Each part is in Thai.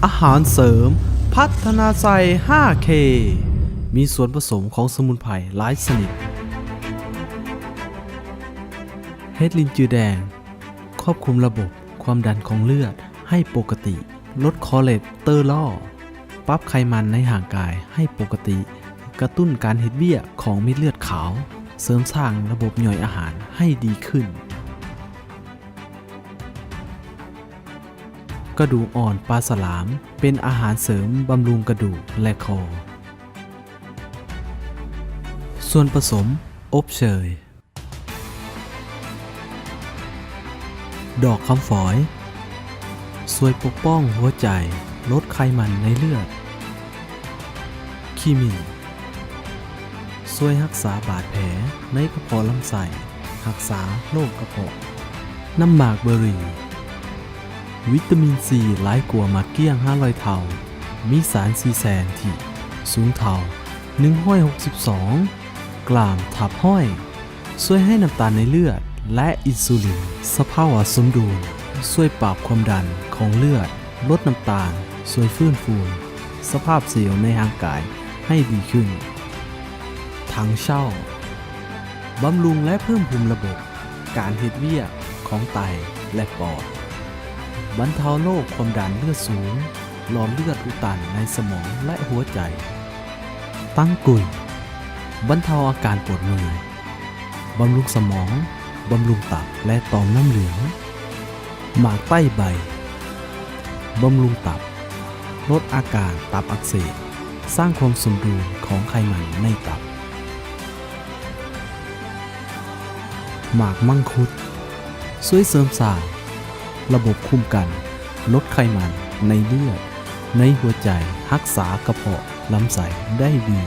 อาหารเสริมพัฒนาไซ 5K มีส่วนผสมของสมุนไพรหลายชนิดเฮ็ดลินจือแดงควบคุมระบบความดันของเลือดให้ปกติลดคอเลสเตอรอลปรับไขมันในห่างกายให้ปกติกระตุ้นการเฮ็ดเบี้ยของเม็ดเลือดขาวเสริมสร้างระบบย่อยอาหารให้ดีขึ้นกระดูกอ่อนปลาสลามเป็นอาหารเสริมบำรุงกระดูกและคอส่วนผสมอบเชยดอกคำฝอยช่วยปกป้องหัวใจลดไขมันในเลือดขีมินช่วยรักษาบาดแผลในกระเพาะลำไส้รักษาโรคกระเพาะน้ำหมากเบอร์รี่วิตามินซีหลายกว่าหมากเกี้ยง500เท่ามีสารซีแซนที่สูงเท่า162 กรัมทับห้อยช่วยให้น้ำตาลในเลือดและอินซูลินสภาวะสมดุลช่วยปรับความดันของเลือดลดน้ำตาลช่วยฟื้นฟูสภาพเซลล์ในร่างกายให้ดีขึ้นถังเช่าบำรุงและเพิ่มภูมิระบบการเฮ็ดเวียกของไตและปอดบรรเทาโรคความดันเลือดสูงหลอดเลือดอุดตันในสมองและหัวใจตั้งกุยบรรเทาอาการปวดเมื่อยบำรุงสมองบำรุงตับและต่อมน้ำเหลืองหมากใต้ใบบำรุงตับลดอาการตับอักเสบสร้างความสมดุลของไขมันในตับหมากมังคุดช่วยเสริมสร้างระบบคุ้มกันลดไขมันในเลือดในหัวใจรักษากระเพาะลำไส้ได้ดี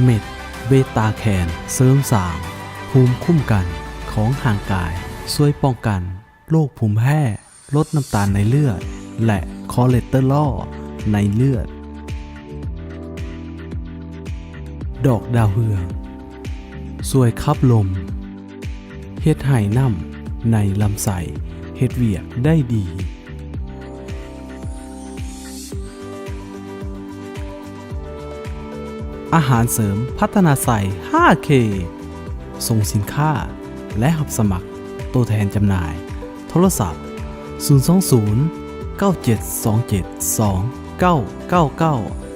เม็ดเบตาแคนเสริมสร้างภูมิคุ้มกันของห่างกายช่วยป้องกันโรคภูมิแพ้ลดน้ำตาลในเลือดและคอเลสเตอรอลในเลือดดอกดาวเรืองช่วยขับลมเฮ็ดให้น้ำในลำไส้เฮ็ดเวียกได้ดีอาหารเสริมพัฒนาไซ 5K ส่งสินค้าและรับสมัครตัวแทนจำหน่ายโทรศัพท์020 9727 2999